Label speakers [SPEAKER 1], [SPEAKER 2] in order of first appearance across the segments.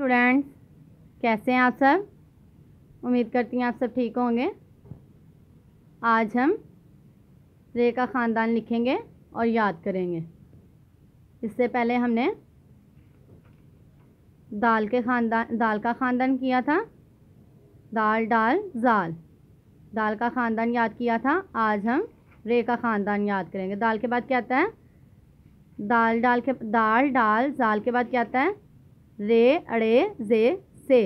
[SPEAKER 1] Students, कैसे हैं आप सब। उम्मीद करती हैं आप सब ठीक होंगे। आज हम रे का ख़ानदान लिखेंगे और याद करेंगे। इससे पहले हमने दाल का ख़ानदान किया था। दाल डाल जाल, दाल का ख़ानदान याद किया था। आज हम रे का ख़ानदान याद करेंगे। दाल के बाद क्या आता है? दाल डाल जाल के बाद क्या आता है? रे अड़े जे से।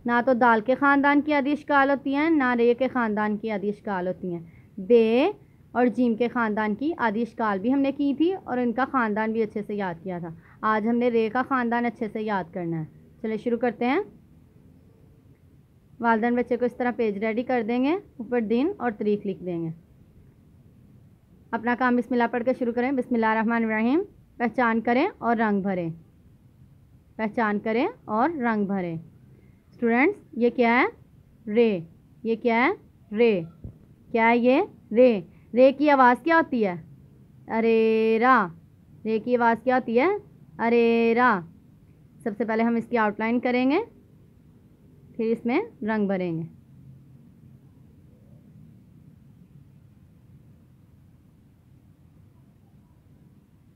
[SPEAKER 1] ना तो दाल के ख़ानदान की आदि इश्काल होती हैं, ना रे के ख़ानदान की आदि इश्काल होती हैं। बे और जीम के ख़ानदान की आदि इश्काल भी हमने की थी और इनका ख़ानदान भी अच्छे से याद किया था। आज हमने रे का ख़ानदान अच्छे से याद करना है। चलिए शुरू करते हैं। वालिदैन बच्चे को इस तरह पेज रेडी कर देंगे, ऊपर दिन और तारीख लिख देंगे। अपना काम बिस्मिल्लाह पढ़ के शुरू करें। बिस्मिल्लाहिर्रहमानिर्रहीम। पहचान करें और रंग भरें। पहचान करें और रंग भरें। स्टूडेंट्स, ये क्या है? रे। ये क्या है? रे। क्या है ये? रे। रे की आवाज़ क्या होती है? अरेरा। रे की आवाज़ क्या होती है? अरेरा। सबसे पहले हम इसकी आउटलाइन करेंगे, फिर इसमें रंग भरेंगे।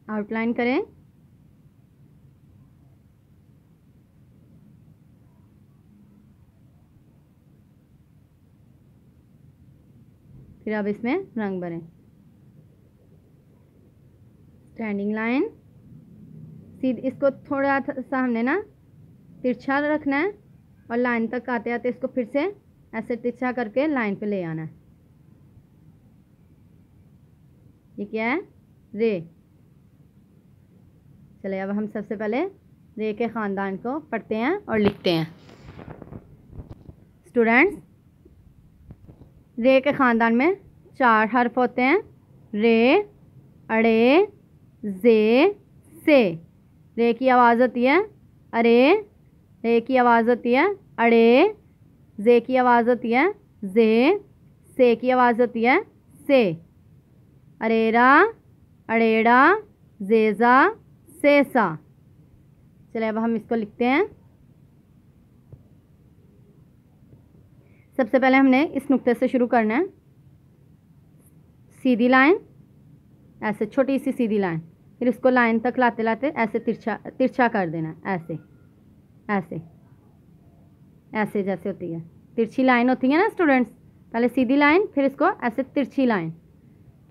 [SPEAKER 1] आउटलाइन करें। फिर अब इसमें रंग भरें। स्टैंडिंग लाइन सीधी, इसको थोड़ा सा हमने ना तिरछा रखना है और लाइन तक आते आते इसको फिर से ऐसे तिरछा करके लाइन पे ले आना है। ये क्या है? रे। चलिए अब हम सबसे पहले रे के ख़ानदान को पढ़ते हैं और लिखते हैं। स्टूडेंट्स, रे के ख़ानदान में 4 हर्फ होते हैं। रे अड़े जे से। रे की आवाज़ होती है अरे। रे की आवाज़ होती है अड़े। जे की आवाज़ होती है जे। से की आवाज़ होती है से। अरेरा अड़ेड़ा जेजा सेसा। चलिए अब हम इसको लिखते हैं। सबसे पहले हमने इस नुक्ते से शुरू करना है। सीधी लाइन, ऐसे छोटी सी सीधी लाइन, फिर उसको लाइन तक लाते लाते ऐसे तिरछा कर देना। ऐसे ऐसे ऐसे जैसे होती है तिरछी लाइन होती है ना स्टूडेंट्स। पहले सीधी लाइन, फिर इसको ऐसे तिरछी लाइन।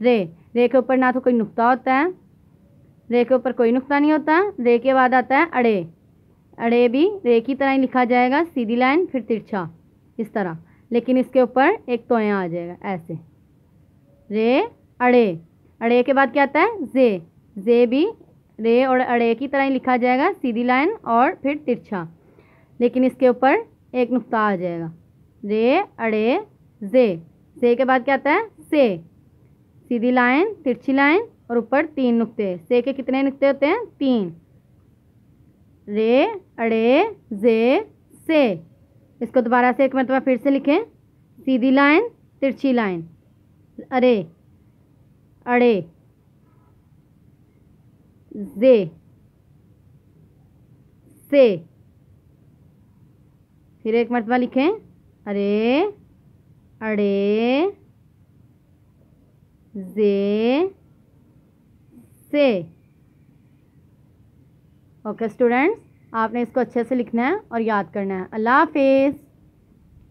[SPEAKER 1] रे। रे के ऊपर ना तो कोई नुक्ता होता है, रे के ऊपर कोई नुक्ता नहीं होता। रे के बाद आता है अड़े। अड़े भी रे की तरह ही लिखा जाएगा, सीधी लाइन फिर तिरछा इस तरह, लेकिन इसके ऊपर एक तोया आ जाएगा ऐसे। रे अड़े। अड़े के बाद क्या आता है? जे। जे भी रे और अड़े की तरह ही लिखा जाएगा, सीधी लाइन और फिर तिरछा, लेकिन इसके ऊपर एक नुक्ता आ जाएगा। रे अड़े जे। जे के बाद क्या आता है? से। सीधी लाइन तिरछी लाइन और ऊपर 3 नुक्ते। से के कितने नुक्ते होते हैं? 3। रे अड़े जे से। इसको दोबारा से एक मरतबा फिर से लिखें। सीधी लाइन तिरछी लाइन, अरे अड़े जे से। फिर एक मरतबा लिखें। अरे अड़े जे से। ओके स्टूडेंट्स, आपने इसको अच्छे से लिखना है और याद करना है। अल्लाह हाफिज़।